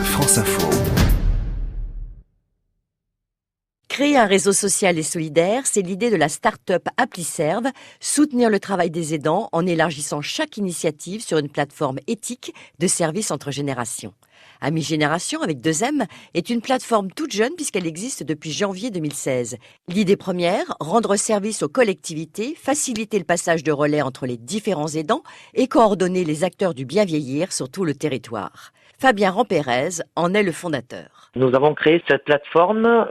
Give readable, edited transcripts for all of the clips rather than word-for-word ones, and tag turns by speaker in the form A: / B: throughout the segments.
A: France Info.
B: Créer un réseau social et solidaire, c'est l'idée de la start-up ApplyServe, soutenir le travail des aidants en élargissant chaque initiative sur une plateforme éthique de service entre générations. Ami Génération, avec 2M, est une plateforme toute jeune puisqu'elle existe depuis janvier 2016. L'idée première, rendre service aux collectivités, faciliter le passage de relais entre les différents aidants et coordonner les acteurs du bien vieillir sur tout le territoire. Fabien Rampérez en est le fondateur.
C: Nous avons créé cette plateforme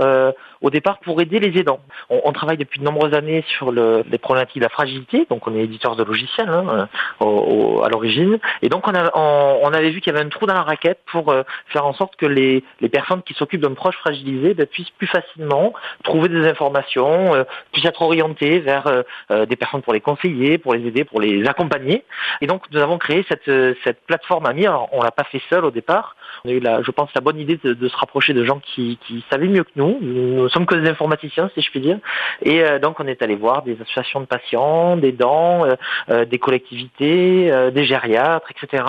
C: au départ pour aider les aidants. On travaille depuis de nombreuses années sur les problématiques de la fragilité, donc on est éditeur de logiciels à l'origine, et donc on avait vu qu'il y avait un trou dans la raquette pour faire en sorte que les personnes qui s'occupent d'un proche fragilisé puissent plus facilement trouver des informations, puissent être orientées vers des personnes pour les conseiller, pour les aider, pour les accompagner. Et donc nous avons créé cette plateforme Ami. Alors, on l'a pas fait seul au départ. On a eu je pense, la bonne idée de se rapprocher de gens qui savaient mieux que nous. Nous sommes que des informaticiens, si je puis dire. Et donc, on est allé voir des associations de patients, des aidants, des collectivités, des gériatres, etc.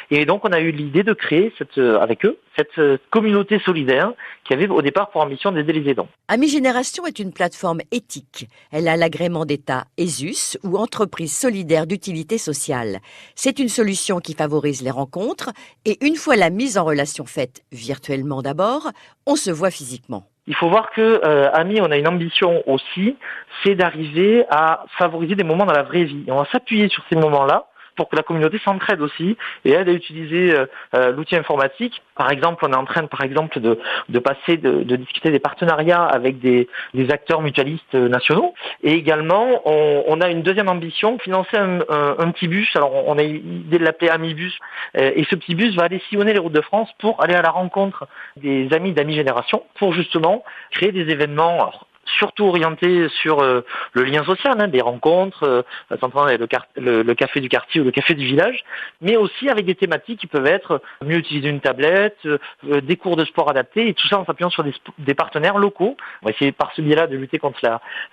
C: Et donc, on a eu l'idée de créer avec eux cette communauté solidaire qui avait au départ pour ambition d'aider les aidants.
B: Ami Génération est une plateforme éthique. Elle a l'agrément d'État ESUS ou entreprise solidaire d'utilité sociale. C'est une solution qui favorise les rencontres et une fois la mise en relation faite virtuellement d'abord, on se voit physiquement.
C: Il faut voir que Ami, on a une ambition aussi, c'est d'arriver à favoriser des moments dans la vraie vie. Et on va s'appuyer sur ces moments-là pour que la communauté s'entraide aussi et aide à utiliser l'outil informatique. Par exemple, on est en train de discuter des partenariats avec des acteurs mutualistes nationaux. Et également, on a une deuxième ambition, financer un petit bus. Alors, on a l'idée de l'appeler Amibus. Et ce petit bus va aller sillonner les routes de France pour aller à la rencontre des amis d'Ami Génération pour justement créer des événements. Alors, surtout orienté sur le lien social, des rencontres, le café du quartier ou le café du village, mais aussi avec des thématiques qui peuvent être mieux utiliser une tablette, des cours de sport adaptés, et tout ça en s'appuyant sur des partenaires locaux. On va essayer par ce biais-là de lutter contre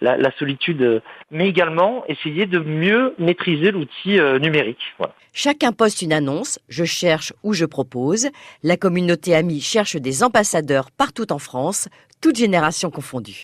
C: la solitude, mais également essayer de mieux maîtriser l'outil numérique. Voilà.
B: Chacun poste une annonce, je cherche ou je propose. La communauté Ami cherche des ambassadeurs partout en France, toutes générations confondues.